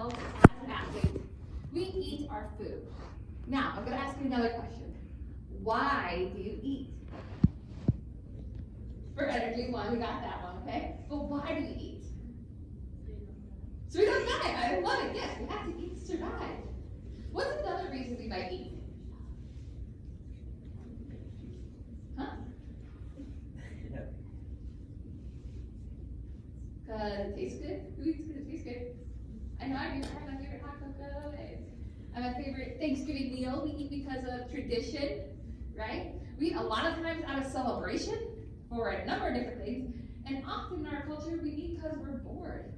ourselves as athletes, we eat our food. Now, I'm going to ask you another question. Why do you eat? For energy, one, we got that one, okay? But why do you eat? So we don't die. I love it. Yes, we have to eat to survive. What's another reason we might eat? Huh? Because it tastes good. Who eats because it tastes good? I know I do. I have my favorite hot Cocoa. And my favorite Thanksgiving meal we eat because of tradition, right? We eat a lot of times out of celebration for a number of different things. And often in our culture, we eat because we're bored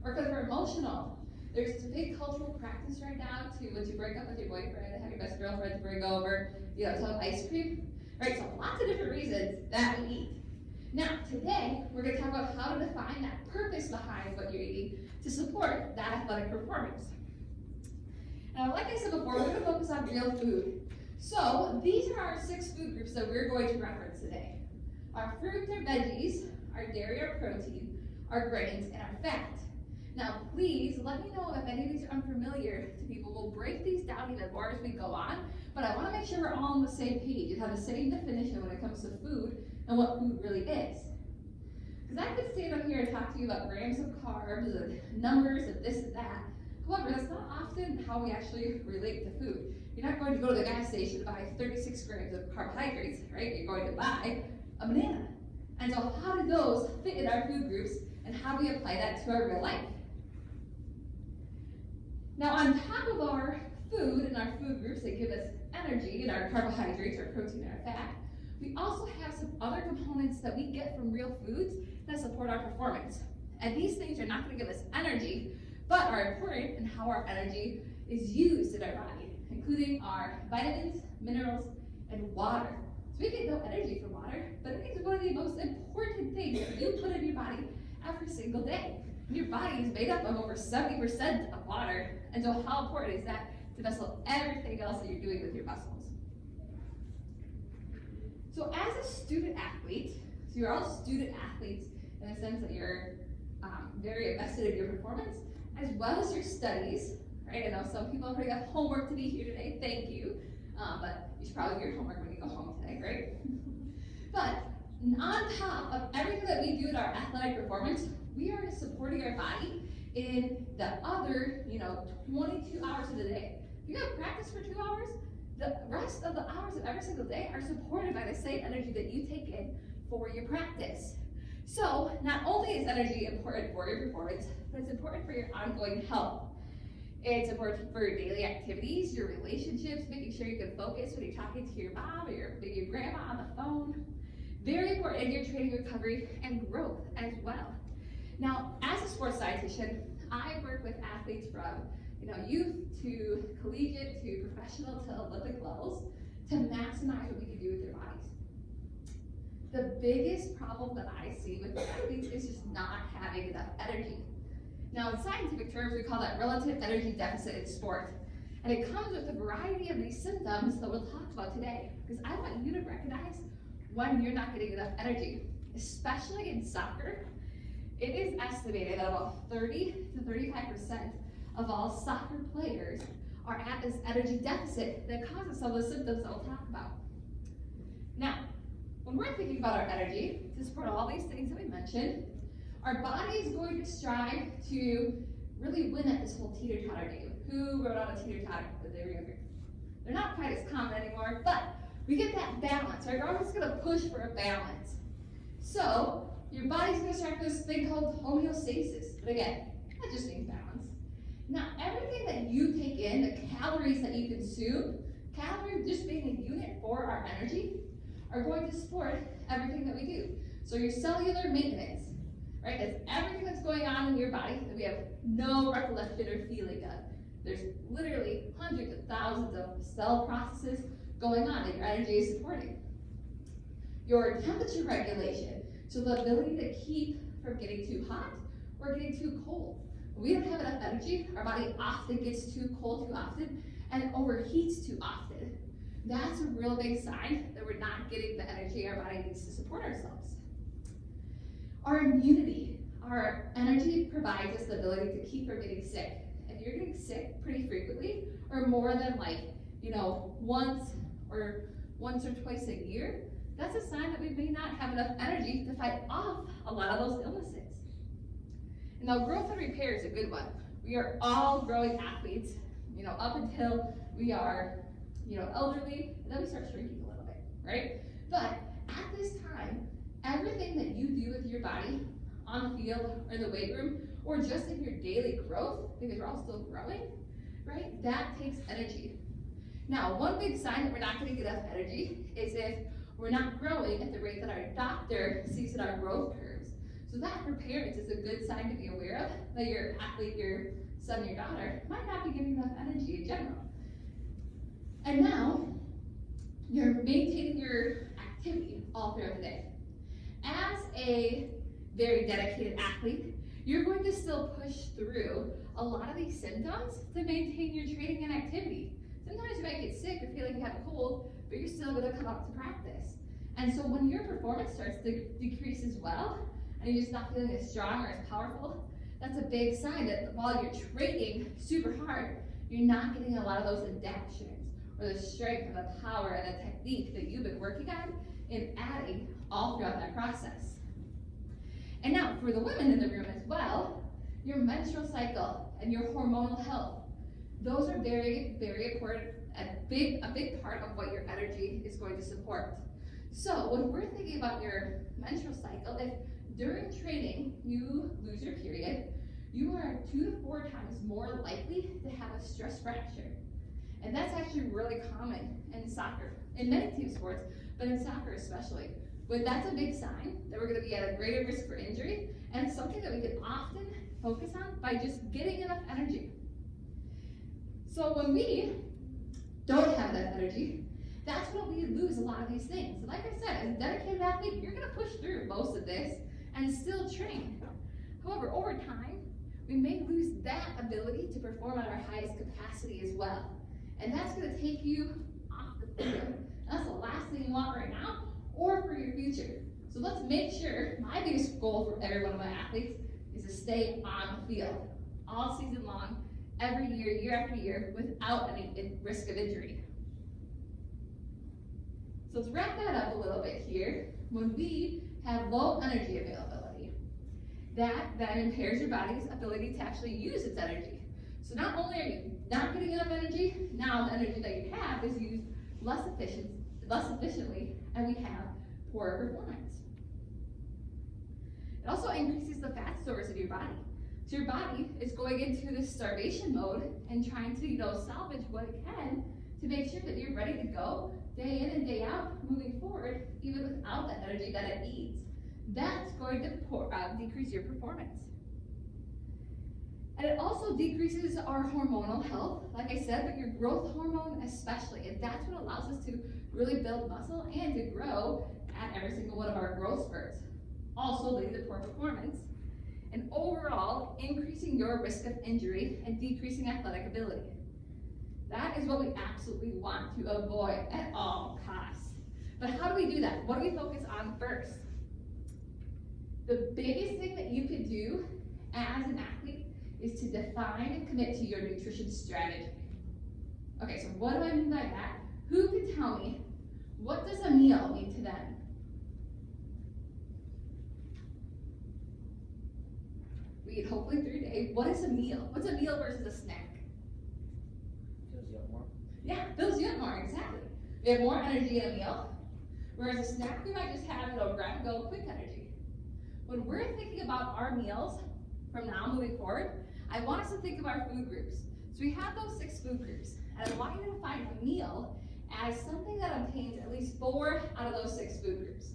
or because we're emotional. There's this big cultural practice right now to when you break up with your boyfriend and have your best girlfriend bring over, some ice cream, right? So lots of different reasons that we eat. Now, today, we're going to talk about how to define that purpose behind what you're eating to support that athletic performance. Now, like I said before, we're going to focus on real food. So, these are our 6 food groups that we're going to reference today. Our fruits or veggies, our dairy or protein, our grains, and our fat. Now, please let me know if any of these are unfamiliar to people. We'll break these down even more as we go on, but I want to make sure we're all on the same page and have the same definition when it comes to food and what food really is. Because I could stand up here and talk to you about grams of carbs and numbers of this and that. However, that's not often how we actually relate to food. You're not going to go to the gas station and buy 36 grams of carbohydrates, right? You're going to buy a banana. And so how do those fit in our food groups and how do we apply that to our real life? Now, on top of our food and our food groups that give us energy and our carbohydrates, our protein, and our fat, we also have some other components that we get from real foods that support our performance. And these things are not going to give us energy, but are important in how our energy is used in our body, including our vitamins, minerals, and water. So we get no energy from water, but it is one of the most important things that you put in your body every single day. Your body is made up of over 70% of water, and so how important is that to vessel everything else that you're doing with your muscles? So as a student athlete, so you're all student athletes in the sense that you're very invested in your performance, as well as your studies, right? I know some people already have homework to be here today, thank you, but you should probably get your homework when you go home today, right? But on top of everything that we do in our athletic performance, we are supporting our body in the other, 22 hours of the day. If you have practice for 2 hours, the rest of the hours of every single day are supported by the same energy that you take in for your practice. So not only is energy important for your performance, but it's important for your ongoing health. It's important for your daily activities, your relationships, making sure you can focus when you're talking to your mom or your grandma on the phone. Very important in your training, recovery, and growth as well. Now, as a sports dietitian, I work with athletes from youth to collegiate to professional to Olympic levels to maximize what we can do with their bodies. The biggest problem that I see with athletes is just not having enough energy. Now, in scientific terms, we call that relative energy deficit in sport. And it comes with a variety of these symptoms that we'll talk about today, because I want you to recognize when you're not getting enough energy, especially in soccer. It is estimated that about 30 to 35% of all soccer players are at this energy deficit that causes some of the symptoms that we'll talk about. Now, when we're thinking about our energy to support all these things that we mentioned, our body is going to strive to really win at this whole teeter-totter game. Who wrote on a teeter-totter when they were younger? They're not quite as common anymore, but we get that balance, right? We're always going to push for a balance. So, your body's going to start this thing called homeostasis. But again, that just means balance. Now, everything that you take in, the calories that you consume, calories just being a unit for our energy, are going to support everything that we do. So your cellular maintenance, right? That's everything that's going on in your body that we have no recollection or feeling of. There's literally hundreds of thousands of cell processes going on that your energy is supporting. Your temperature regulation, so the ability to keep from getting too hot or getting too cold. When we don't have enough energy, our body often gets too cold too often and overheats too often. That's a real big sign that we're not getting the energy our body needs to support ourselves. Our immunity, our energy provides us the ability to keep from getting sick. if you're getting sick pretty frequently, or more than like, once or twice a year, that's a sign that we may not have enough energy to fight off a lot of those illnesses. And now growth and repair is a good one. We are all growing athletes, up until we are, elderly, and then we start shrinking a little bit, right? But at this time, everything that you do with your body on the field or in the weight room, or just in your daily growth, because we're all still growing, right? That takes energy. Now, one big sign that we're not going to get enough energy is if we're not growing at the rate that our doctor sees in our growth curves. So that for parents is a good sign to be aware of, that your athlete, your son, your daughter, might not be getting enough energy in general. And now, you're maintaining your activity all throughout the day. As a very dedicated athlete, you're going to still push through a lot of these symptoms to maintain your training and activity. Sometimes you might get sick or feel like you have a cold, but you're still going to come out to practice. And so when your performance starts to decrease as well, and you're just not feeling as strong or as powerful, that's a big sign that while you're training super hard, you're not getting a lot of those adaptions or the strength and the power and the technique that you've been working on and adding all throughout that process. And now for the women in the room as well, your menstrual cycle and your hormonal health, those are very, very important, a big part of what your energy is going to support. So when we're thinking about your menstrual cycle, if during training you lose your period, you are 2 to 4 times more likely to have a stress fracture. And that's actually really common in soccer, in many team sports, but in soccer especially. But that's a big sign that we're going to be at a greater risk for injury, and it's something that we can often focus on by just getting enough energy. So when we don't have enough energy, that's when we lose a lot of these things. Like I said, as a dedicated athlete, you're going to push through most of this and still train. However, over time, we may lose that ability to perform at our highest capacity as well. And that's going to take you off the field. And that's the last thing you want right now or for your future. So let's make sure, my biggest goal for every one of my athletes is to stay on the field all season long, every year, year after year, without any risk of injury. So let's wrap that up a little bit here. When we have low energy availability, that then impairs your body's ability to actually use its energy. So not only are you not getting enough energy, now the energy that you have is used less efficiently, and we have poorer performance. It also increases the fat stores in your body. So your body is going into this starvation mode and trying to, salvage what it can to make sure that you're ready to go day in and day out, moving forward, even without the energy that it needs. That's going to decrease your performance. And it also decreases our hormonal health, like I said, but your growth hormone especially, and that's what allows us to really build muscle and to grow at every single one of our growth spurts. Also leading to poor performance, and overall increasing your risk of injury and decreasing athletic ability. That is what we absolutely want to avoid at all costs. But how do we do that? What do we focus on first? The biggest thing that you could do as an athlete is to define and commit to your nutrition strategy. Okay, so what do I mean by that? Who can tell me, what does a meal mean to them? We eat hopefully 3 days. What is a meal? What's a meal versus a snack? Fills you up more. Yeah, fills you up more, exactly. We have more energy in a meal, whereas a snack we might just have, grab and go, quick energy. When we're thinking about our meals from now moving forward, I want us to think of our food groups. So we have those 6 food groups, and I want you to define a meal as something that obtains at least 4 out of those 6 food groups.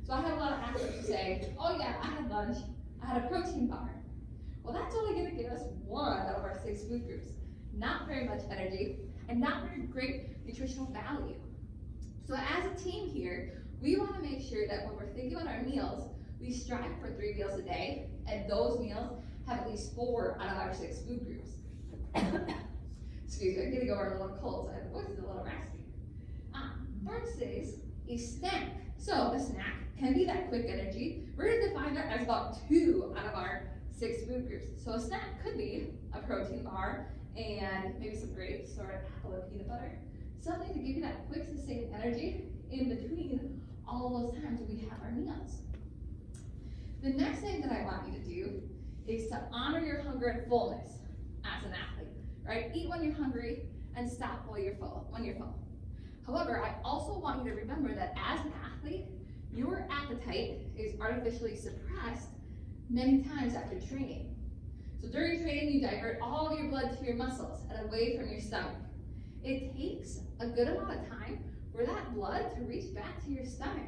So I have a lot of athletes who say, oh yeah, I had lunch, I had a protein bar. Well, that's only going to give us 1 out of our 6 food groups. Not very much energy, and not very great nutritional value. So as a team here, we want to make sure that when we're thinking about our meals, we strive for 3 meals a day, and those meals have at least 4 out of our 6 food groups. Excuse me, I'm getting over a little cold, so my voice is a little raspy. Versus a snack. So a snack can be that quick energy. We're going to define that as about 2 out of our 6 food groups. So a snack could be a protein bar and maybe some grapes or an apple and peanut butter. Something to give you that quick sustained energy in between all those times when we have our meals. The next thing that I want you to do is to honor your hunger and fullness as an athlete, right? Eat when you're hungry and stop when you're full. However, I also want you to remember that as an athlete, your appetite is artificially suppressed many times after training. So during training, you divert all of your blood to your muscles and away from your stomach. It takes a good amount of time for that blood to reach back to your stomach.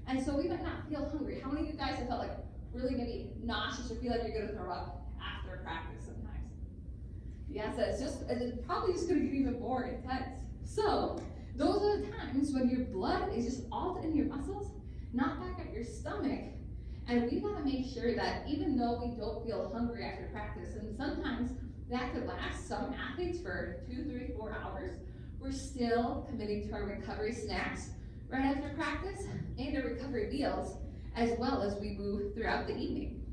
And so we might not feel hungry. How many of you guys have felt like really maybe nauseous or feel like you're gonna throw up after practice sometimes? Yes, it's probably just gonna get even more intense. So those are the times when your blood is just all in your muscles, not back at your stomach. And we gotta make sure that even though we don't feel hungry after practice, and sometimes that could last some athletes for 2, 3, 4 hours, we're still committing to our recovery snacks right after practice and our recovery meals as well as we move throughout the evening.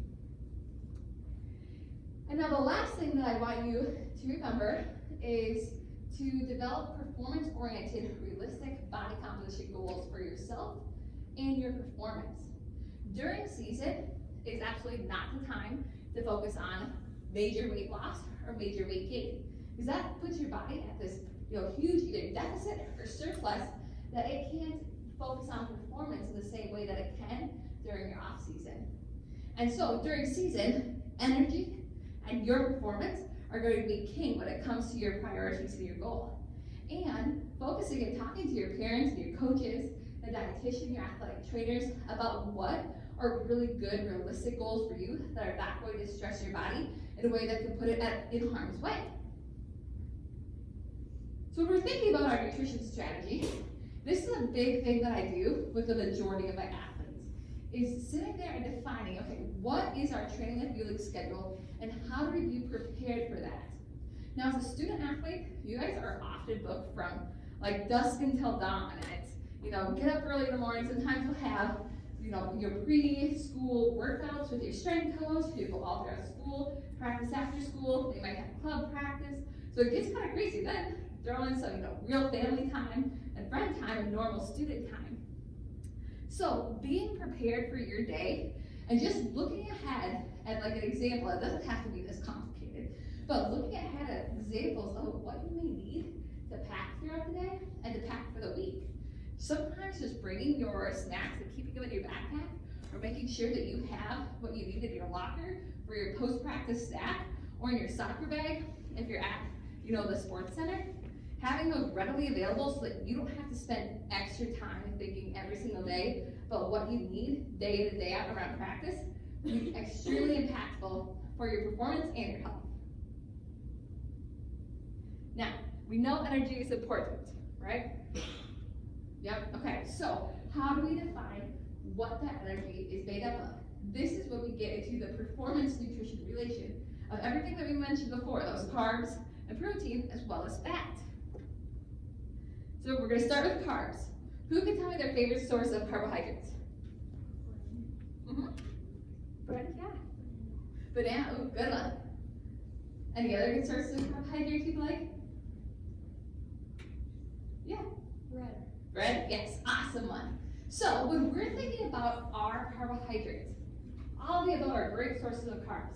And now the last thing that I want you to remember is to develop performance-oriented, realistic body composition goals for yourself and your performance. During season is absolutely not the time to focus on major weight loss or major weight gain, because that puts your body at this huge either deficit or surplus that it can't focus on performance in the same way that it can during your off season. And so during season, energy and your performance are going to be king when it comes to your priorities and your goal. And focusing and talking to your parents and your coaches, the dietitian, your athletic trainers about what are really good, realistic goals for you that are not going to stress your body in a way that can put it in harm's way. So when we're thinking about our nutrition strategy, this is a big thing that I do with the majority of my athletes, is sitting there and defining, okay, what is our training and fueling schedule and how do we be prepared for that? Now as a student athlete, you guys are often booked from like dusk until dawn, and it's, get up early in the morning. Sometimes you'll have, your pre-school workouts with your strength coach. You go all throughout school, practice after school. They might have club practice. So it gets kind of crazy. Then throw in some, real family time and friend time and normal student time. So being prepared for your day and just looking ahead at like an example, it doesn't have to be this complicated, but looking ahead at examples of what you may need to pack throughout the day and to pack for the week. Sometimes just bringing your snacks and keeping them in your backpack, or making sure that you have what you need in your locker for your post-practice snack, or in your soccer bag if you're at, the sports center. Having those readily available so that you don't have to spend extra time thinking every single day about what you need day in and day out around practice will be extremely impactful for your performance and your health. Now, we know energy is important, right? Yep, okay, so how do we define what that energy is made up of? This is when we get into the performance nutrition relation of everything that we mentioned before, those carbs and protein as well as fat. So we're going to start with carbs. Who can tell me their favorite source of carbohydrates? Bread, yeah. Banana, ooh, good one. Any other good sources of carbohydrates you like? Yeah. Bread. Bread, yes, awesome one. So when we're thinking about our carbohydrates, all of the above are great sources of carbs.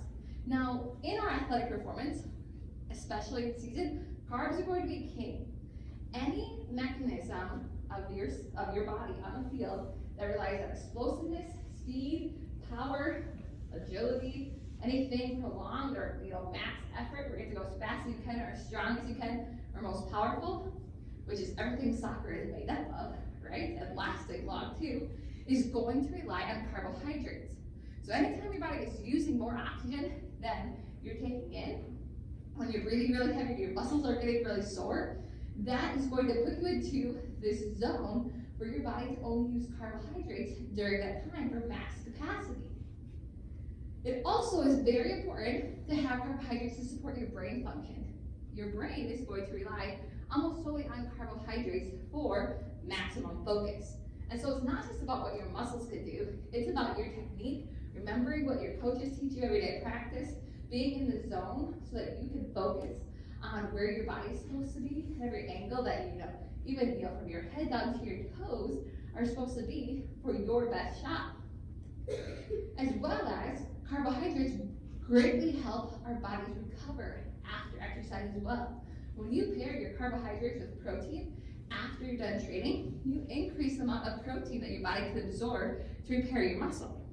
Now, in our athletic performance, especially in season, carbs are going to be king. Any mechanism of your body on the field that relies on explosiveness, speed, power, agility, anything prolonged or max effort, where you have to go as fast as you can or as strong as you can, or most powerful, which is everything soccer is made up of, right, and lasting long too, is going to rely on carbohydrates. So anytime your body is using more oxygen than you're taking in, when you're breathing really heavy, your muscles are getting really sore, that is going to put you into this zone where your body can only use carbohydrates during that time for max capacity. It also is very important to have carbohydrates to support your brain function. Your brain is going to rely almost solely on carbohydrates for maximum focus. And so it's not just about what your muscles can do, it's about your technique, remembering what your coaches teach you every day at practice, being in the zone so that you can focus on where your body's supposed to be, and every angle that even from your head down to your toes are supposed to be for your best shot. As well as carbohydrates greatly help our bodies recover after exercise as well. When you pair your carbohydrates with protein after you're done training, you increase the amount of protein that your body can absorb to repair your muscle.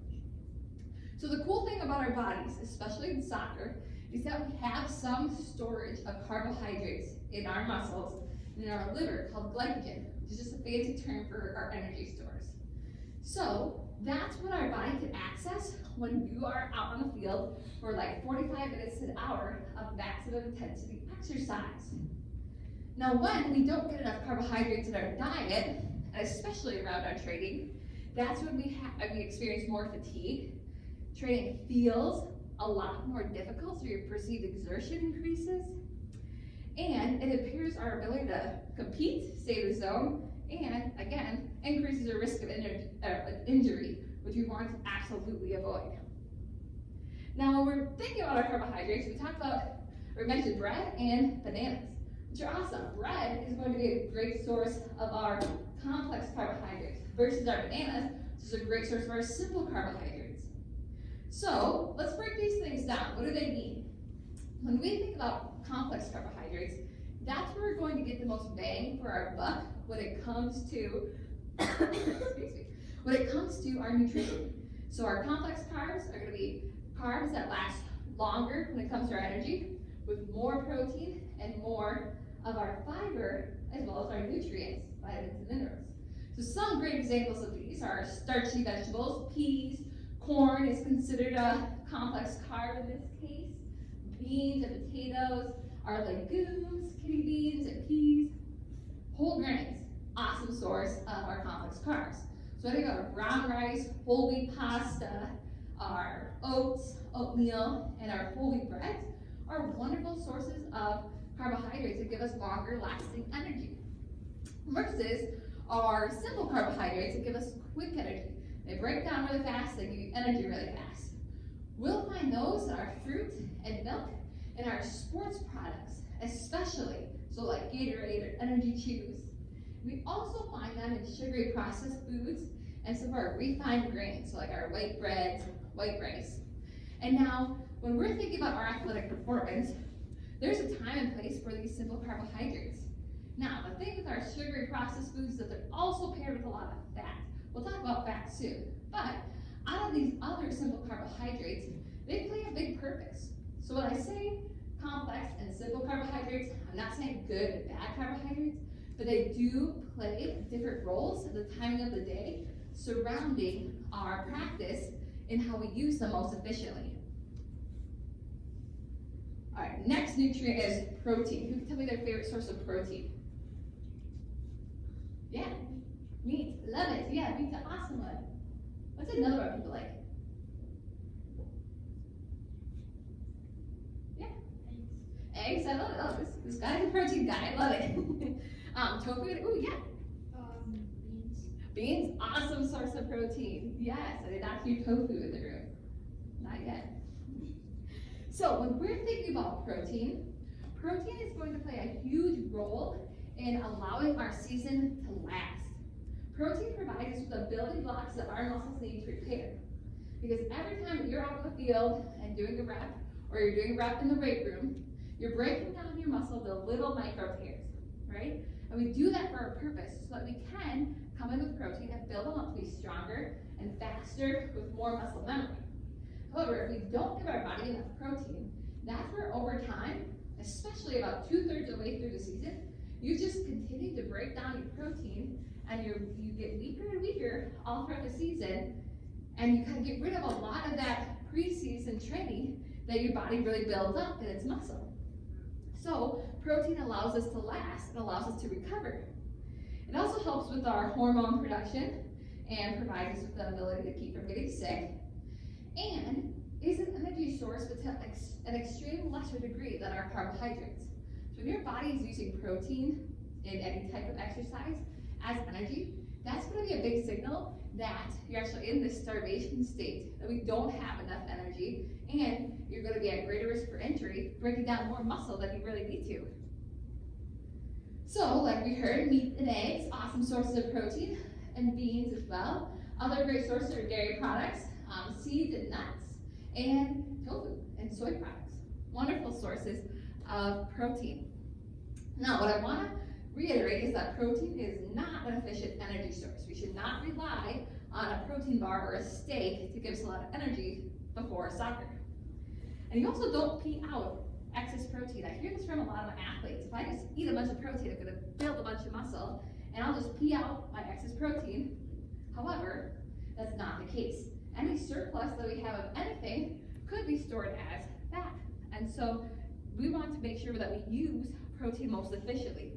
So the cool thing about our bodies, especially in soccer, is that we have some storage of carbohydrates in our muscles and in our liver called glycogen, which is just a fancy term for our energy stores. So that's what our body can access when you are out on the field for like 45 minutes to an hour of maximum intensity exercise. Now, when we don't get enough carbohydrates in our diet, and especially around our training, that's when we experience more fatigue. Training feels a lot more difficult, so your perceived exertion increases. And it appears our ability to compete, stay in the zone, and again, increases your risk of injury, which we want to absolutely avoid. Now, when we're thinking about our carbohydrates, we mentioned bread and bananas, which are awesome. Bread is going to be a great source of our complex carbohydrates versus our bananas, which is a great source of our simple carbohydrates. So let's break these things down. What do they mean? When we think about complex carbohydrates, that's where we're going to get the most bang for our buck when it comes to when it comes to our nutrition. So our complex carbs are going to be carbs that last longer when it comes to our energy, with more protein and more of our fiber, as well as our nutrients, vitamins and minerals. So some great examples of these are starchy vegetables. Peas, corn is considered a complex carb in this case. Beans and potatoes are legumes, kidney beans and peas. Whole grains, awesome source of our complex carbs. So I think our brown rice, whole wheat pasta, our oats, oatmeal, and our whole wheat breads are wonderful sources of carbohydrates that give us longer lasting energy. Versus our simple carbohydrates that give us quick energy. They break down really fast, they give you energy really fast. We'll find those in our fruit and milk and our sports products, especially, so like Gatorade or energy chews. We also find them in sugary processed foods and some of our refined grains, so like our white breads, white rice. And now, when we're thinking about our athletic performance, there's a time and place for these simple carbohydrates. Now, the thing with our sugary processed foods is that they're also paired with a lot of fat. We'll talk about fat soon. But out of these other simple carbohydrates, they play a big purpose. So when I say complex and simple carbohydrates, I'm not saying good and bad carbohydrates, but they do play different roles at the timing of the day surrounding our practice and how we use them most efficiently. All right, next nutrient is protein. Who can tell me their favorite source of protein? Yeah, meat. Love it. Yeah, meat's an awesome one. What's another one people like? Yeah. Eggs. I love it. Oh, this guy's a protein guy. I love it. Tofu. Oh, yeah. Beans. Beans. Awesome source of protein. Yes. I did not hear tofu in the room. Not yet. So when we're thinking about protein is going to play a huge role in allowing our season to last. Protein provides us with the building blocks that our muscles need to repair. Because every time you're out on the field and doing a rep, or you're doing a rep in the weight room, you're breaking down your muscle to little micro tears, right? And we do that for a purpose, so that we can come in with protein and build them up to be stronger and faster with more muscle memory. However, if we don't give our body enough protein, that's where over time, especially about 2/3 of the way through the season, you just continue to break down your protein and you get weaker and weaker all throughout the season, and you kind of get rid of a lot of that preseason training that your body really builds up in its muscle. So protein allows us to last and allows us to recover. It also helps with our hormone production and provides us with the ability to keep from getting sick, and is an energy source but to an extreme lesser degree than our carbohydrates. So when your body is using protein in any type of exercise as energy, that's going to be a big signal that you're actually in this starvation state, that we don't have enough energy, and you're going to be at greater risk for injury, breaking down more muscle than you really need to. So, like we heard, meat and eggs, awesome sources of protein, and beans as well. Other great sources are dairy products, seeds and nuts, and tofu and soy products. Wonderful sources of protein. Now, what I want to reiterate is that protein is not an efficient energy source. We should not rely on a protein bar or a steak to give us a lot of energy before soccer. And you also don't pee out excess protein. I hear this from a lot of my athletes. If I just eat a bunch of protein, I'm going to build a bunch of muscle, and I'll just pee out my excess protein. However, that's not the case. Any surplus that we have of anything could be stored as fat. And so we want to make sure that we use protein most efficiently.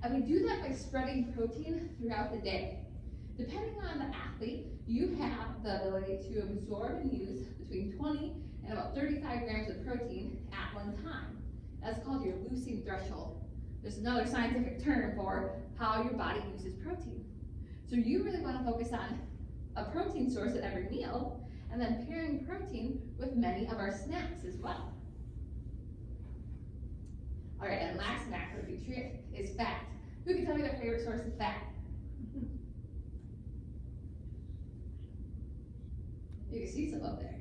And we do that by spreading protein throughout the day. Depending on the athlete, you have the ability to absorb and use between 20 and about 35 grams of protein at one time. That's called your leucine threshold. There's another scientific term for how your body uses protein. So you really want to focus on a protein source at every meal, and then pairing protein with many of our snacks as well. All right, and last macronutrient is fat. Who can tell me their favorite source of fat? You can see some up there.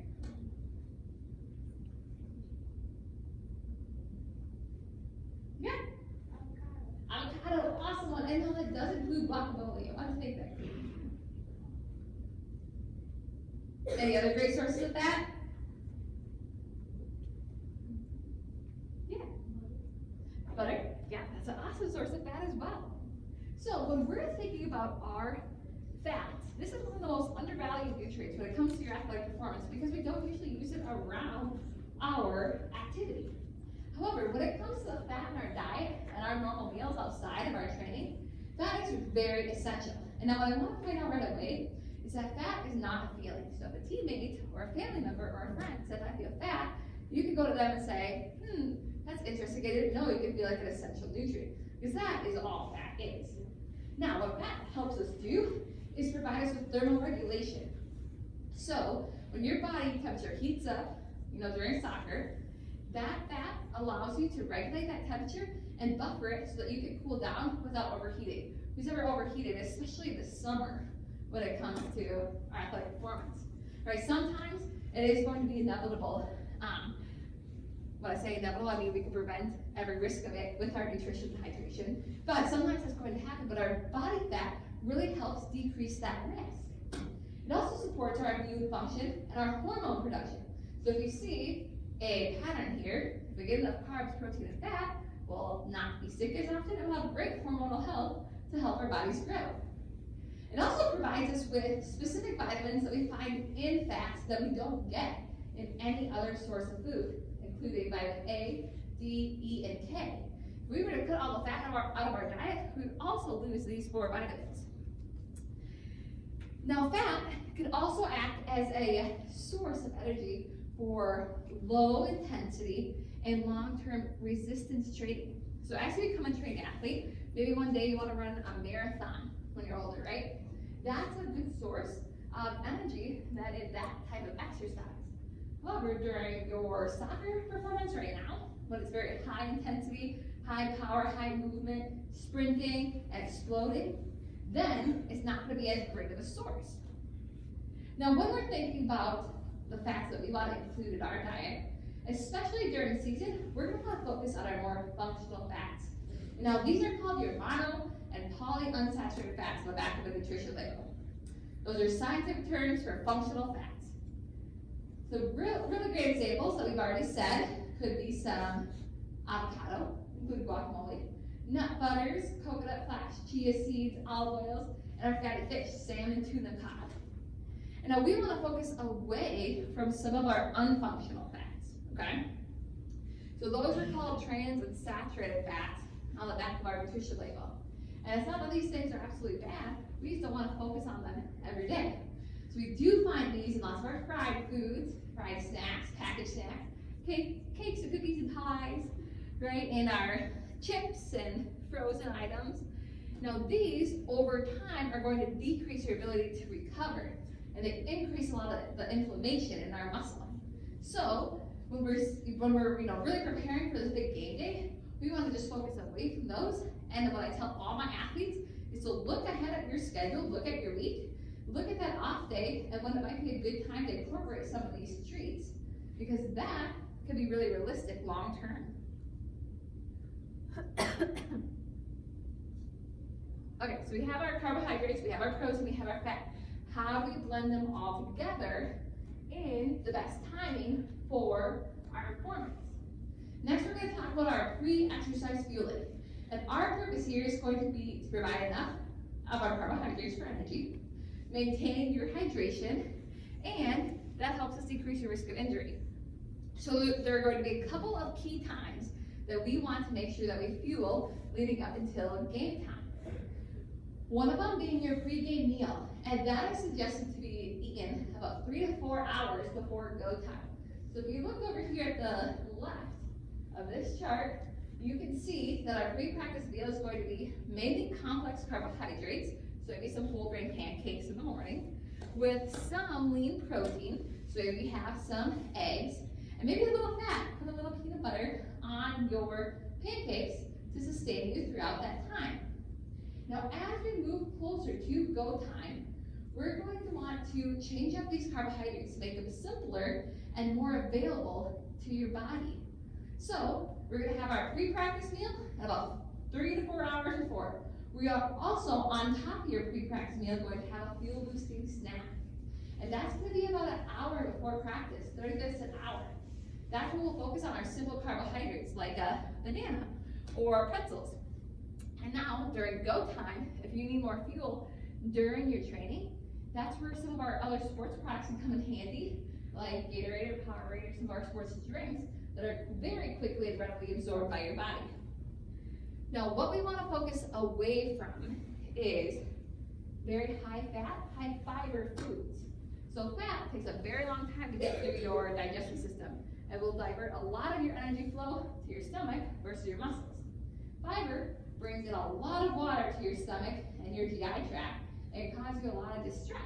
Yeah. Avocado, awesome one. And no, that does include guacamole. I want to take that. Any other great sources of fat? Yeah. Butter? Yeah, that's an awesome source of fat as well. So when we're thinking about our fats, this is one of the most undervalued nutrients when it comes to your athletic performance because we don't usually use it around our activity. However, when it comes to the fat in our diet and our normal meals outside of our training, fat is very essential. And now what I want to point out right away is that fat is not a feeling. So if a teammate or a family member or a friend says, I feel fat, you can go to them and say, that's interesting. I didn't know you could feel like an essential nutrient. Because that is all fat is. Now, what fat helps us do is provide us with thermal regulation. So when your body temperature heats up, during soccer, that fat allows you to regulate that temperature and buffer it so that you can cool down without overheating. Who's ever overheated, especially in the summer when it comes to our athletic performance? Right? Sometimes it is going to be inevitable. When I say inevitable, I mean we can prevent every risk of it with our nutrition and hydration. But sometimes it's going to happen, but our body fat really helps decrease that risk. It also supports our immune function and our hormone production. So if you see a pattern here, if we get enough carbs, protein, and fat, we'll not be sick as often and we'll have great hormonal health to help our bodies grow. It also provides us with specific vitamins that we find in fats that we don't get in any other source of food, including vitamin A, D, E, and K. If we were to cut all the fat out of our diet, we would also lose these 4 vitamins. Now, fat could also act as a source of energy for low intensity and long-term resistance training. So as you become a trained athlete, maybe one day you want to run a marathon when you're older, right? That's a good source of energy that is that type of exercise. However, during your soccer performance right now, when it's very high intensity, high power, high movement, sprinting, and exploding, then it's not going to be as great of a source. Now, when we're thinking about the fats that we want to include in our diet, especially during season, we're going to want to focus on our more functional fats. Now, these are called your mono and polyunsaturated fats on the back of the nutrition label. Those are scientific terms for functional fats. So really great examples that we've already said could be some avocado, including guacamole, nut butters, coconut flax, chia seeds, olive oils, and our fatty fish, salmon, tuna, cod. And now we want to focus away from some of our unfunctional fats, okay? So those are called trans and saturated fats on the back of our nutrition label. And it's not that these things are absolutely bad, we just don't want to focus on them every day. So we do find these in lots of our fried foods, fried snacks, packaged snacks, cakes and cookies and pies, right? In our chips and frozen items. Now these, over time, are going to decrease your ability to recover, and they increase a lot of the inflammation in our muscle. So when we're really preparing for this big game day, we want to just focus away from those. And what I tell all my athletes is to look ahead at your schedule, look at your week, look at that off day, and when it might be a good time to incorporate some of these treats, because that could be really realistic long term. Okay, so we have our carbohydrates, we have our protein, we have our fat. How do we blend them all together in the best timing for our performance? Next, we're going to talk about our pre-exercise fueling. And our purpose here is going to be to provide enough of our carbohydrates for energy, maintain your hydration, and that helps us decrease your risk of injury. So there are going to be a couple of key times that we want to make sure that we fuel leading up until game time. One of them being your pre-game meal, and that is suggested to be eaten about 3 to 4 hours before go time. So if you look over here at the left of this chart, you can see that our pre-practice meal is going to be mainly complex carbohydrates, so maybe some whole grain pancakes in the morning, with some lean protein, so maybe we have some eggs, and maybe a little fat, put a little peanut butter on your pancakes to sustain you throughout that time. Now, as we move closer to go time, we're going to want to change up these carbohydrates to make them simpler and more available to your body. So, we're going to have our pre-practice meal at about 3 to 4 hours before. We are also, on top of your pre-practice meal, going to have a fuel boosting snack. And that's going to be about an hour before practice, 30 minutes to an hour. That's when we'll focus on our simple carbohydrates like a banana or pretzels. And now, during go time, if you need more fuel during your training, that's where some of our other sports products can come in handy, like Gatorade or Powerade or some of our sports drinks that are very quickly and readily absorbed by your body. Now, what we want to focus away from is very high fat, high fiber foods. So fat takes a very long time to get through your digestive system and will divert a lot of your energy flow to your stomach versus your muscles. Fiber brings in a lot of water to your stomach and your GI tract, and it causes you a lot of distress.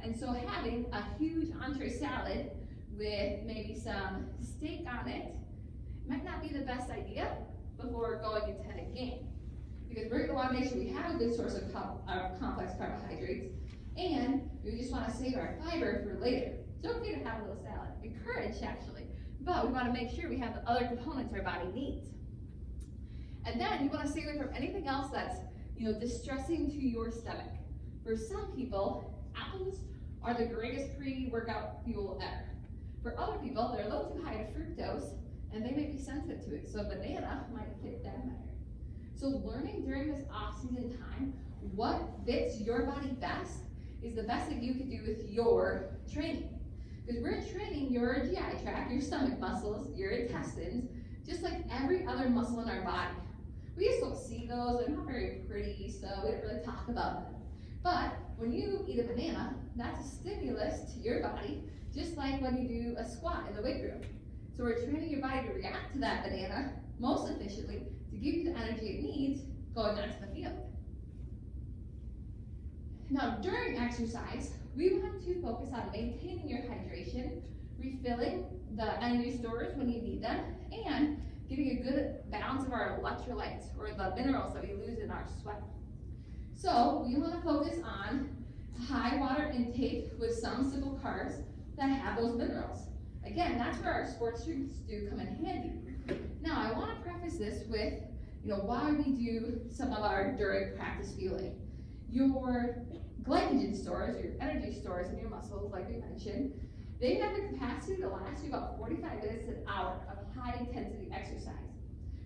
And so having a huge entree salad with maybe some steak on it might not be the best idea before going into a game. Because we're going to want to make sure we have a good source of complex carbohydrates, and we just want to save our fiber for later. It's okay to have a little salad, encouraged actually, but we want to make sure we have the other components our body needs. And then you want to stay away from anything else that's distressing to your stomach. For some people, apples are the greatest pre-workout fuel ever. For other people, they're a little too high in fructose, and they may be sensitive to it, so a banana might fit them better. So learning during this off-season time what fits your body best is the best that you can do with your training. Because we're training your GI tract, your stomach muscles, your intestines, just like every other muscle in our body. We just don't see those, they're not very pretty, so we don't really talk about them. But when you eat a banana, that's a stimulus to your body, just like when you do a squat in the weight room. So we're training your body to react to that banana most efficiently to give you the energy it needs going onto the field. Now, during exercise, we want to focus on maintaining your hydration, refilling the energy stores when you need them, and getting a good balance of our electrolytes, or the minerals that we lose in our sweat. So we want to focus on high water intake with some simple carbs that have those minerals. Again, that's where our sports drinks do come in handy. Now, I want to preface this with, why we do some of our during practice fueling. Your glycogen stores, your energy stores in your muscles, like we mentioned, they have the capacity to last you about 45 minutes to an hour of high intensity exercise.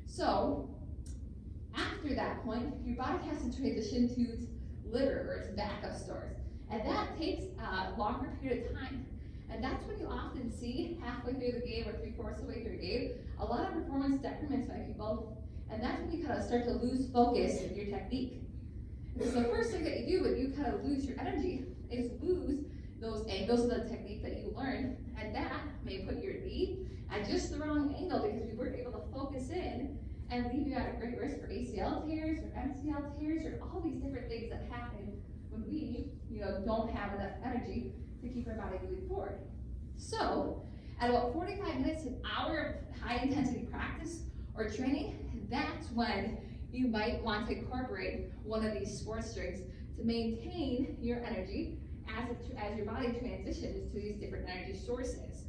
So, after that point, your body has to transition to its liver or its backup stores. And that takes a longer period of time. And that's when you often see halfway through the game or 3/4 of the way through the game, a lot of performance decrements by people. And that's when you kind of start to lose focus in your technique. Because the first thing that you do when you kind of lose your energy is lose those angles of the technique that you learned. And that may put your knee at just the wrong angle because we weren't able to focus in and leave you at a great risk for ACL tears or MCL tears or all these different things that happen when we, don't have enough energy to keep our body moving forward. So, at about 45 minutes to an hour of high intensity practice or training, that's when you might want to incorporate one of these sports drinks to maintain your energy as your body transitions to these different energy sources.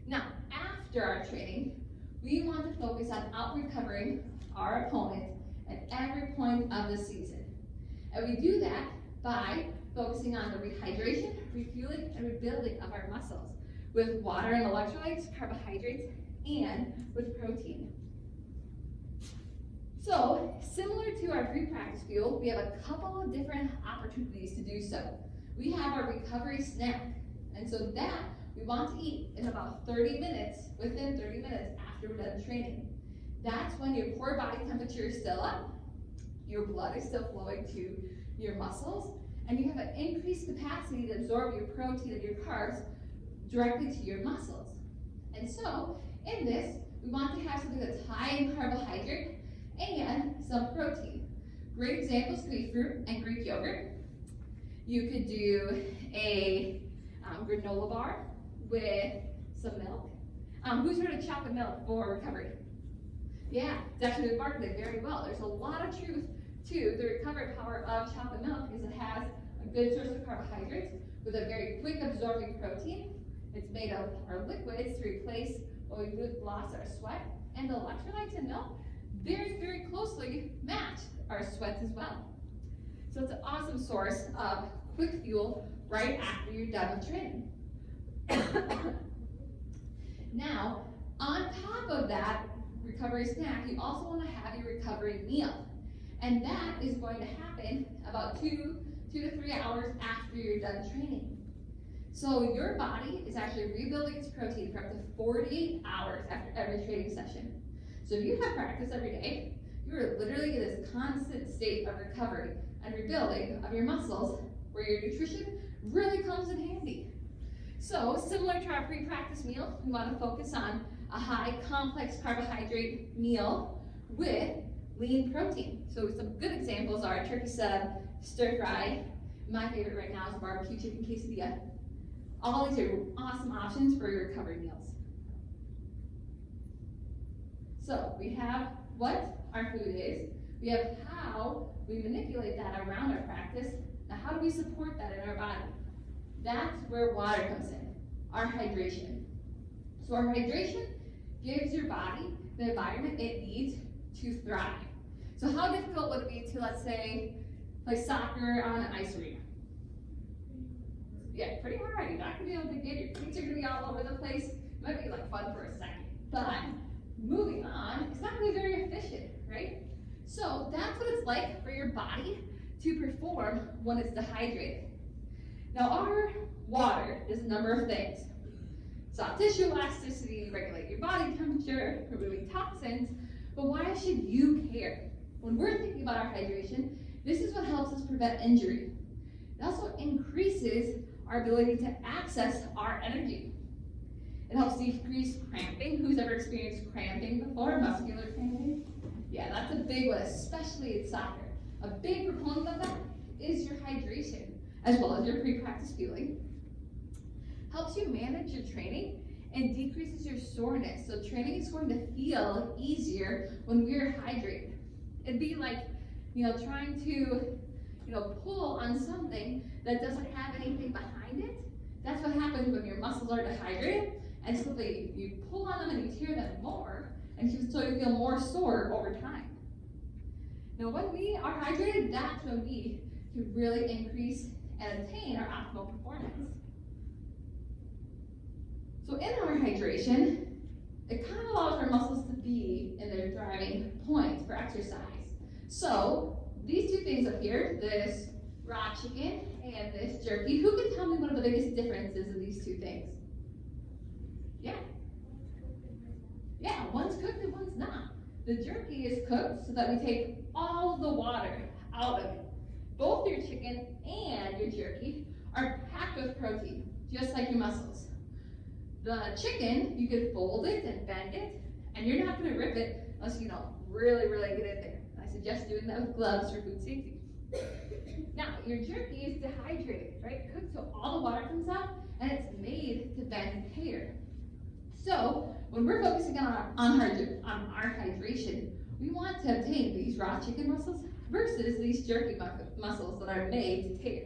Now, after our training, we want to focus on out-recovering our opponent at every point of the season. And we do that by focusing on the rehydration, refueling, and rebuilding of our muscles with water and electrolytes, carbohydrates, and with protein. So, similar to our pre-practice fuel, we have a couple of different opportunities to do so. We have our recovery snack, and so that we want to eat in about 30 minutes, within 30 minutes after we're done training. That's when your core body temperature is still up, your blood is still flowing to your muscles, and you have an increased capacity to absorb your protein and your carbs directly to your muscles. And so, in this, we want to have something that's high in carbohydrate and some protein. Great examples could be fruit and Greek yogurt. You could do a granola bar with some milk. Who's heard of chocolate milk for recovery? Yeah, it's actually been marketed very well. There's a lot of truth to the recovery power of chocolate milk because it has a good source of carbohydrates with a very quick absorbing protein. It's made of our liquids to replace what we lost our sweat, and the electrolytes in milk very, very closely match our sweats as well. So it's an awesome source of quick fuel right after you're done with training. Now, on top of that recovery snack, you also want to have your recovery meal. And that is going to happen about 2 to 3 hours after you're done training. So your body is actually rebuilding its protein for up to 48 hours after every training session. So if you have practice every day, you are literally in this constant state of recovery and rebuilding of your muscles where your nutrition really comes in handy. So similar to our pre-practice meal, we want to focus on a high complex carbohydrate meal with lean protein. So some good examples are turkey sub, stir fry. My favorite right now is barbecue chicken quesadilla. All these are awesome options for your recovery meals. So we have what our food is. We have how we manipulate that around our practice. Now how do we support that in our body? That's where water comes in, our hydration. So our hydration gives your body the environment it needs to thrive. So how difficult would it be to, let's say, play soccer on an ice arena? Yeah, pretty hard. You're not gonna be able to get, your feet are gonna be all over the place. It might be like fun for a second, but moving on, it's not gonna be very efficient, right? So that's what it's like for your body to perform when it's dehydrated. Now our water is a number of things. Soft tissue elasticity, regulate your body temperature, removing toxins, but why should you care? When we're thinking about our hydration, this is what helps us prevent injury. It also increases our ability to access our energy. It helps decrease cramping. Who's ever experienced cramping before? Muscular cramping? Yeah, that's a big one, especially in soccer. A big proponent of that is your hydration, as well as your pre-practice fueling. Helps you manage your training and decreases your soreness. So training is going to feel easier when we're hydrated. It'd be like, trying to, pull on something that doesn't have anything behind it. That's what happens when your muscles are dehydrated, and so you pull on them and you tear them more, and so you feel more sore over time. Now, when we are hydrated, that's when we can really increase and attain our optimal performance. So in our hydration, it kind of allows our muscles to be in their driving point for exercise. So these two things up here, this raw chicken and this jerky, who can tell me one of the biggest differences in these two things? Yeah. Yeah, one's cooked and one's not. The jerky is cooked so that we take all the water out of it. Both your chicken and your jerky are packed with protein, just like your muscles. The chicken, you could fold it and bend it And you're not gonna rip it unless you really, really get in there. I suggest doing that with gloves for food safety. Now, your jerky is dehydrated, right? Cooked so all the water comes out, and it's made to bend and tear. So, when we're focusing on our hydration, we want to obtain these raw chicken muscles versus these jerky muscles that are made to tear.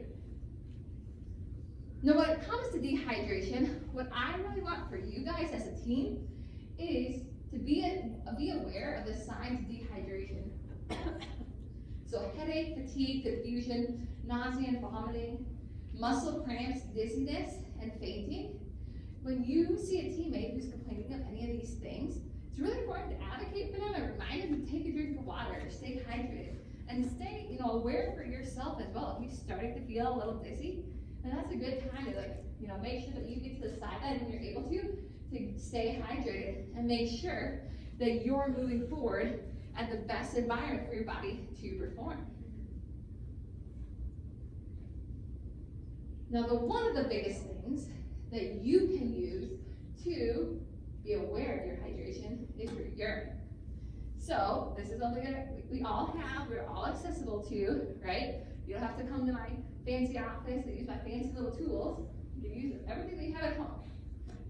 Now, when it comes to dehydration, what I really want for you guys as a team is to be aware of the signs of dehydration. So headache, fatigue, confusion, nausea and vomiting, muscle cramps, dizziness, and fainting. When you see a teammate who's complaining of any of these things, it's really important to advocate for them and remind them to take a drink of water, stay hydrated, and stay, aware for yourself as well. If you're starting to feel a little dizzy, then that's a good time to make sure that you get to the sideline when you're able to stay hydrated and make sure that you're moving forward at the best environment for your body to perform. Now, one of the biggest things that you can use to be aware of your hydration is your urine. So this is something that we all have, we're all accessible to, right? You don't have to come to my fancy office and use my fancy little tools. You can use everything that you have at home.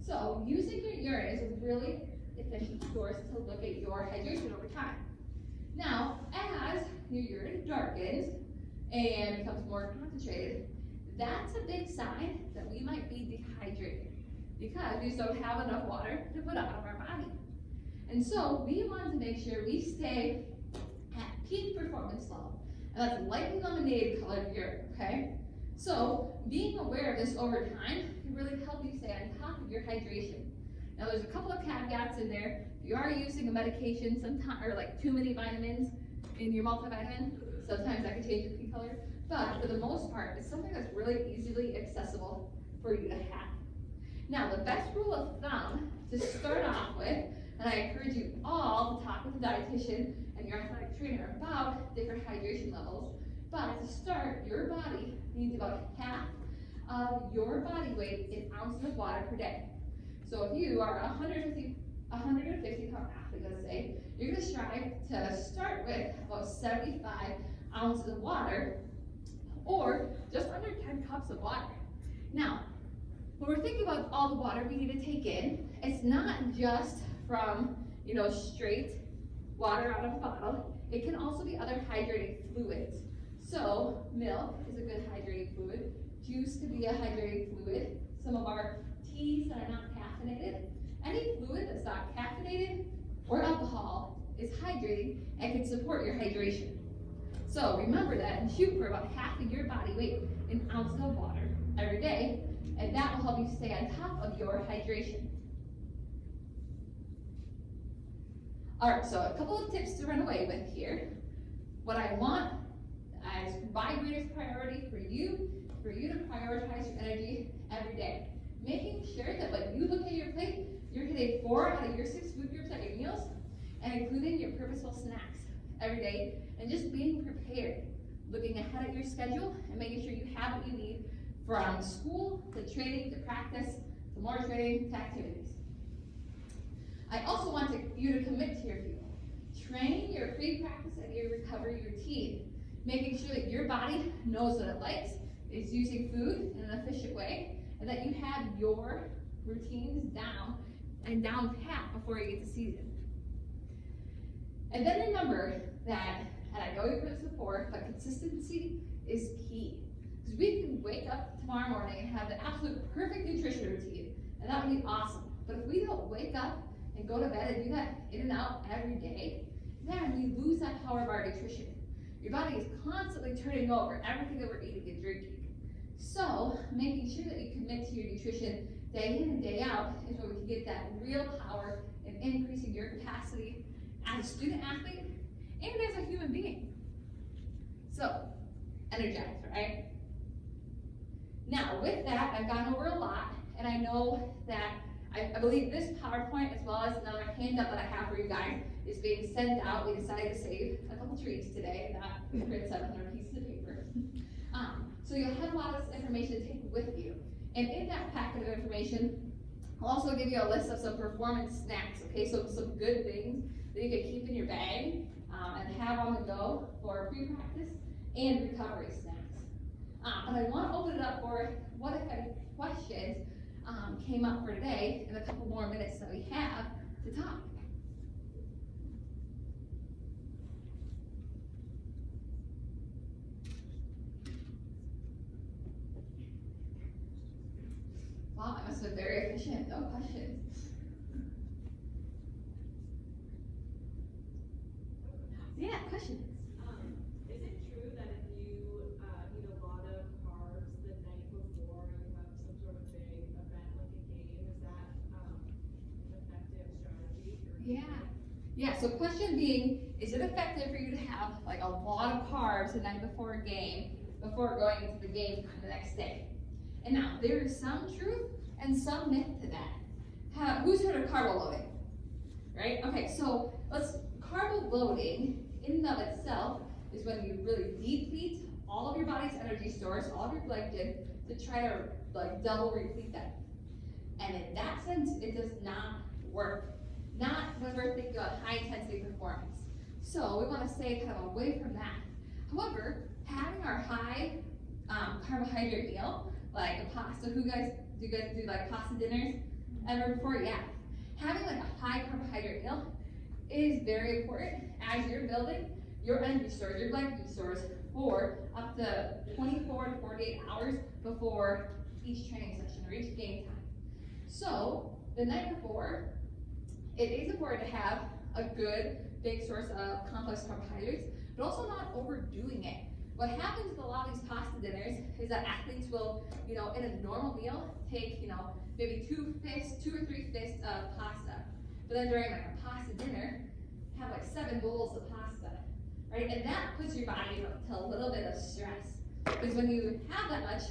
So using your urine is a really efficient source to look at your hydration over time. Now, as your urine darkens and becomes more concentrated, that's a big sign that we might be dehydrated because we just don't have enough water to put out of our body. And so we want to make sure we stay at peak performance level, and that's lightly lemonade colored urine, okay? So being aware of this over time can really help you stay on top of your hydration. Now there's a couple of caveats in there. If you are using a medication, sometimes, or like too many vitamins in your multivitamin, sometimes that can change your pee color. But for the most part, it's something that's really easily accessible for you to have. Now, the best rule of thumb to start off with, and I encourage you all to talk with a dietitian and your athletic trainer about different hydration levels, but to start, your body needs about half of your body weight in ounces of water per day. So if you are 150 pound athlete, let's say, you're gonna strive to start with about 75 ounces of water, or just under 10 cups of water. Now, when we're thinking about all the water we need to take in, it's not just from, straight water out of a bottle. It can also be other hydrating fluids. So milk is a good hydrating fluid. Juice could be a hydrating fluid. Some of our teas that are not caffeinated. Any fluid that's not caffeinated or alcohol is hydrating and can support your hydration. So remember that and shoot for about half of your body weight in ounces of water every day, and that will help you stay on top of your hydration. All right, so a couple of tips to run away with here. What I want as my greatest priority for you to prioritize your energy every day. Making sure that when you look at your plate, you're getting 4 out of your 6 food groups at your meals, and including your purposeful snacks every day, and just being prepared, looking ahead at your schedule and making sure you have what you need from school to training to practice to more training to activities. I also want you to commit to your fuel. Train your pre-practice and your recovery routine, making sure that your body knows what it likes, is using food in an efficient way, and that you have your routines down pat before you get to season. And then remember that, and I know you've heard this before, but consistency is key. Because we can wake up tomorrow morning and have the absolute perfect nutrition routine, and that would be awesome. But if we don't wake up and go to bed and do that in and out every day, then we lose that power of our nutrition. Your body is constantly turning over everything that we're eating and drinking. So making sure that you commit to your nutrition day in and day out is where we can get that real power in increasing your capacity as a student athlete and as a human being. So, energized, right? Now, with that, I've gone over a lot, and I know that I believe this PowerPoint, as well as another handout that I have for you guys, is being sent out. We decided to save a couple trees today, not print 700 pieces of paper. So you'll have a lot of this information to take with you. And in that packet of information, I'll also give you a list of some performance snacks, okay? So some good things that you can keep in your bag and have on the go for pre-practice and recovery snacks. And I want to open it up for what if any questions came up for today in a couple more minutes that we have to talk. Wow, I must have been very efficient. No questions. Yeah, questions. Is it true that if you eat a lot of carbs the night before you have some sort of big event like a game, is that an effective strategy? Yeah, so question being, is it effective for you to have like a lot of carbs the night before a game, before going into the game time the next day? And now, there is some truth and some myth to that. Who's heard of carbo loading? Right? Okay, so carbo loading in and of itself is when you really deplete all of your body's energy stores, all of your glycogen, to try to like double replete them. And in that sense, it does not work. Not when we're thinking about high intensity performance. So we want to stay kind of away from that. However, having our high carbohydrate meal, like a pasta, do you guys do like pasta dinners ever before? Yeah. Having like a high carbohydrate meal is very important as you're building your energy stores, your glycogen stores for up to 24 to 48 hours before each training session or each game time. So the night before, it is important to have a good big source of complex carbohydrates, but also not overdoing it. What happens with a lot of these pasta dinners is that athletes will, in a normal meal, take, maybe 2 or 3 fists of pasta. But then during like a pasta dinner, have like 7 bowls of pasta, right? And that puts your body into a little bit of stress. Because when you have that much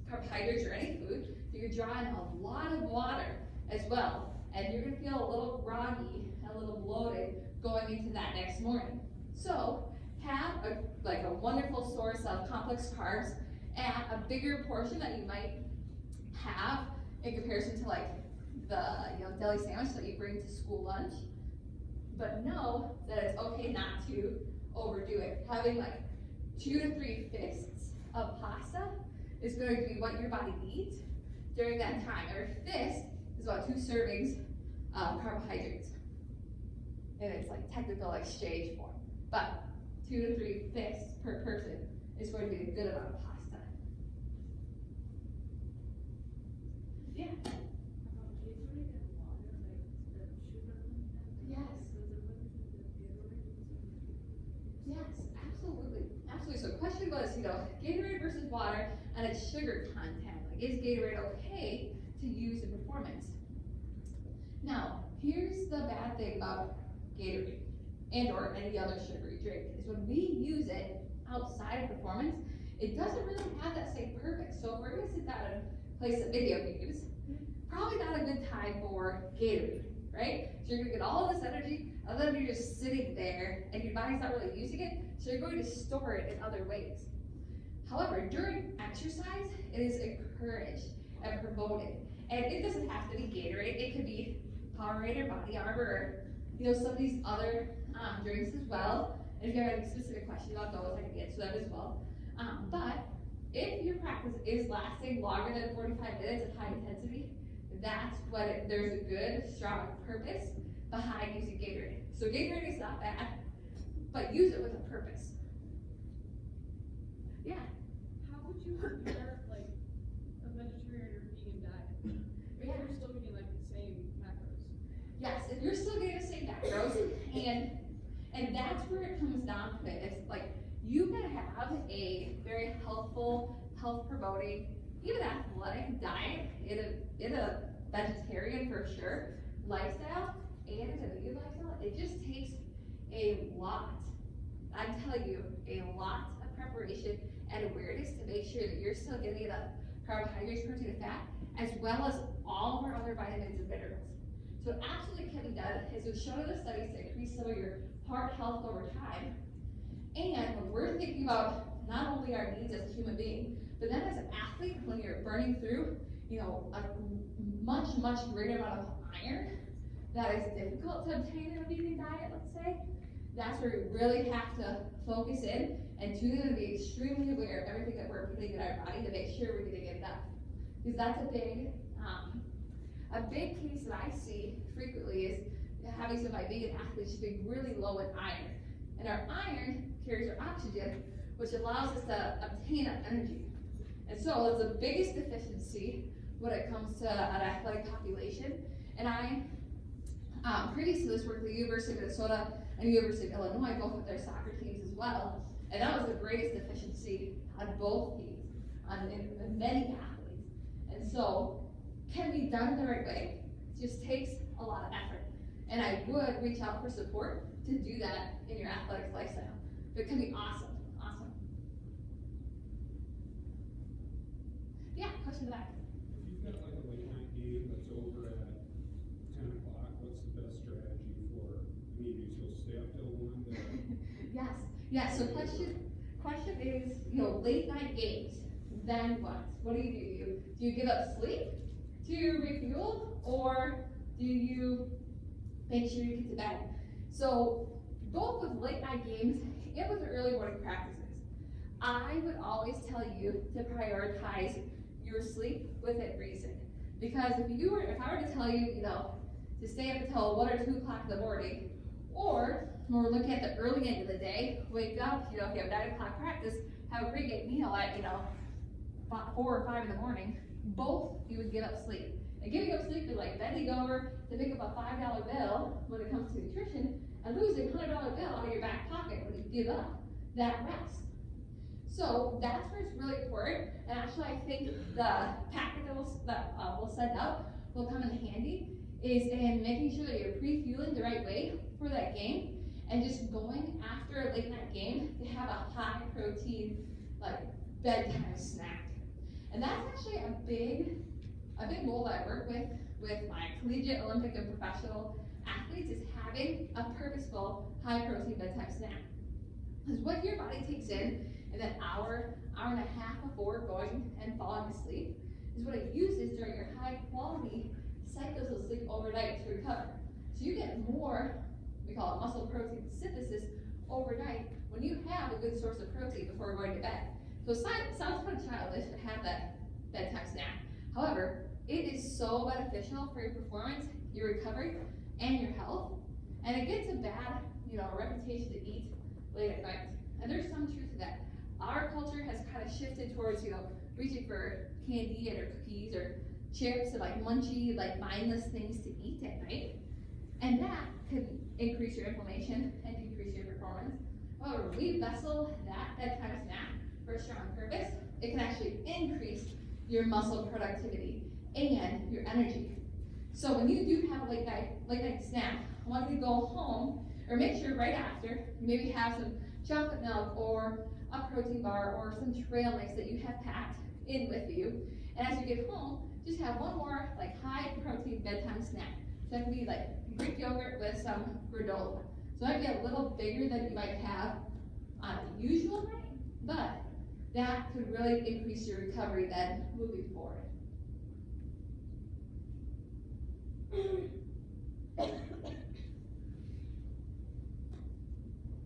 carbohydrates or any food, you're drawing a lot of water as well. And you're gonna feel a little groggy, a little bloated going into that next morning. So have a wonderful source of complex carbs at a bigger portion that you might have in comparison to like the deli sandwich that you bring to school lunch. But know that it's okay not to overdo it. Having like 2 to 3 fists of pasta is going to be what your body needs during that time. Every fist is about 2 servings of carbohydrates. And it's like technical exchange form. But 2 to 3 fists per person is going to be a good amount of pasta. Yeah. Yes, absolutely. Absolutely. So the question was, Gatorade versus water and its sugar content. Like, is Gatorade okay to use in performance? Now, here's the bad thing about Gatorade and or any other sugary drink is when we use it outside of performance, it doesn't really have that same purpose. So if we're gonna sit down and play some video games, probably not a good time for Gatorade, right? So you're gonna get all of this energy, and then you're just sitting there and your body's not really using it, so you're going to store it in other ways. However, during exercise, it is encouraged and promoted. And it doesn't have to be Gatorade, it could be Powerade or Body Armor, or some of these other drinks as well. And if you have any specific questions about those, I can answer them as well. But if your practice is lasting longer than 45 minutes at high intensity, that's when there's a good, strong purpose behind using Gatorade. So Gatorade is not bad, but use it with a purpose. Yeah. How would you compare like a vegetarian or vegan diet? If you're still getting like the same macros. Yes, if you're still getting the same macros, and that's where it comes down to it. It's like you can have a very healthful, health-promoting, even athletic diet in a vegetarian for sure lifestyle and in a vegan lifestyle. It just takes a lot. I'm telling you, a lot of preparation and awareness to make sure that you're still getting enough carbohydrates, protein, and fat, as well as all of our other vitamins and minerals. So it absolutely can be done. As we've shown in the studies to increase some of your heart health over time. And when we're thinking about not only our needs as a human being, but then as an athlete, when you're burning through, a much greater amount of iron that is difficult to obtain in a vegan diet, let's say, that's where we really have to focus in and tune in and be extremely aware of everything that we're putting in our body to make sure we're getting enough. Because that's a big case that I see frequently is having some of my vegan athletes being really low in iron. And our iron carries our oxygen, which allows us to obtain our energy. And so it's the biggest deficiency when it comes to an athletic population. And I previously this worked at the University of Minnesota and University of Illinois, both with their soccer teams as well. And that was the greatest deficiency on both teams, in many athletes. And so, can be done the right way. It just takes a lot of effort. And I would reach out for support to do that in your athletics lifestyle. It can be awesome. Yeah, question back. If you've got like a late night game that's over at 10 o'clock, what's the best strategy for, do you still stay up till 1? Yes, so question is, late night games, then what? What do? Do you give up sleep to refuel, or do you make sure you get to bed? So both with late night games and with the early morning practices, I would always tell you to prioritize your sleep within reason. Because if I were to tell you, to stay up until 1 or 2 o'clock in the morning, or when we're looking at the early end of the day, wake up, if you have 9 o'clock practice, have a pre-game meal at, 4 or 5 in the morning, both you would give up sleep. And giving up sleep is like bending over to pick up a $5 bill when it comes to nutrition and losing a $100 bill out of your back pocket when you give up that rest. So that's where it's really important. And actually, I think the packet that we'll send out will come in handy is in making sure that you're pre-fueling the right way for that game and just going after a late night game to have a high protein, like bedtime snack. And that's actually a big goal that I work with my collegiate, Olympic, and professional athletes is having a purposeful high protein bedtime snack. Because what your body takes in that hour and a half before going and falling asleep is what it uses during your high quality cycles of sleep overnight to recover. So you get more, we call it muscle protein synthesis, overnight when you have a good source of protein before going to bed. So it sounds kind of childish to have that bedtime snack. However, it is so beneficial for your performance, your recovery, and your health. And it gets a bad, reputation to eat late at night. And there's some truth to that. Our culture has kind of shifted towards, reaching for candy or cookies or chips and like munchy, like mindless things to eat at night. And that could increase your inflammation and decrease your performance. However, we vessel that kind of snack for a strong purpose. It can actually increase your muscle productivity and your energy. So when you do have a late night snack, I want you to go home or make sure right after, maybe have some chocolate milk or a protein bar or some trail mix that you have packed in with you. And as you get home, just have one more like high protein bedtime snack. So that can be like Greek yogurt with some granola. So it might be a little bigger than you might have on a usual night, but that could really increase your recovery then moving forward.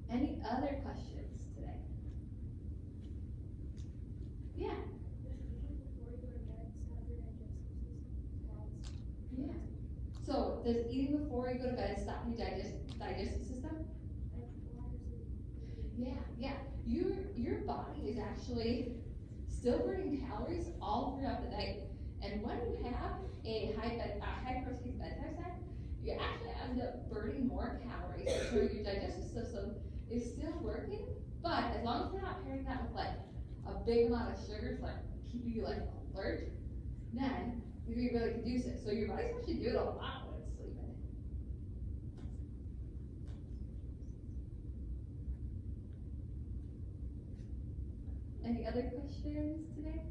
Any other questions today? Yeah. Yeah. So does eating before you go to bed stop your digestive system? Yeah. Your body is actually still burning calories all throughout the night. And when you have a high protein bedtime snack, you actually end up burning more calories. So your digestive system is still working, but as long as you're not pairing that with like a big amount of sugars, like keeping you like alert, then you can be really conducive. So your body's actually doing a lot when it's sleeping. Any other questions today?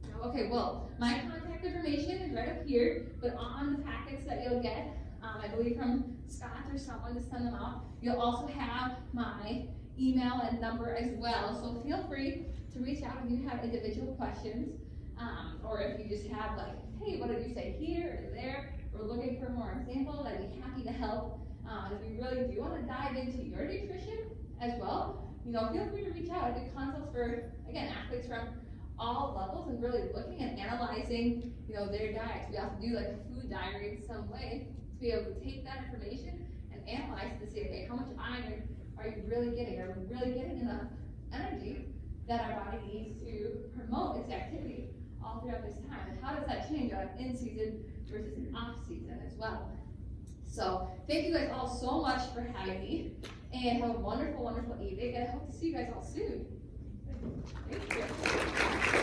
No? Okay, well, my contact information is right up here, but on the packets that you'll get, I believe from Scott or someone to send them out, you'll also have my email and number as well. So feel free to reach out if you have individual questions, or if you just have like, hey, what did you say here or there? We're looking for more examples. I'd be happy to help. If you really do want to dive into your nutrition as well, feel free to reach out. I do consults for, again, athletes from all levels and really looking and analyzing, their diets. We also do like a food diary in some way to be able to take that information and analyze to see, okay, how much iron are you really getting? Are we really getting enough energy that our body needs to promote its activity all throughout this time? And how does that change on in season versus off season as well? So thank you guys all so much for having me, and have a wonderful, wonderful evening, and I hope to see you guys all soon. Thank you.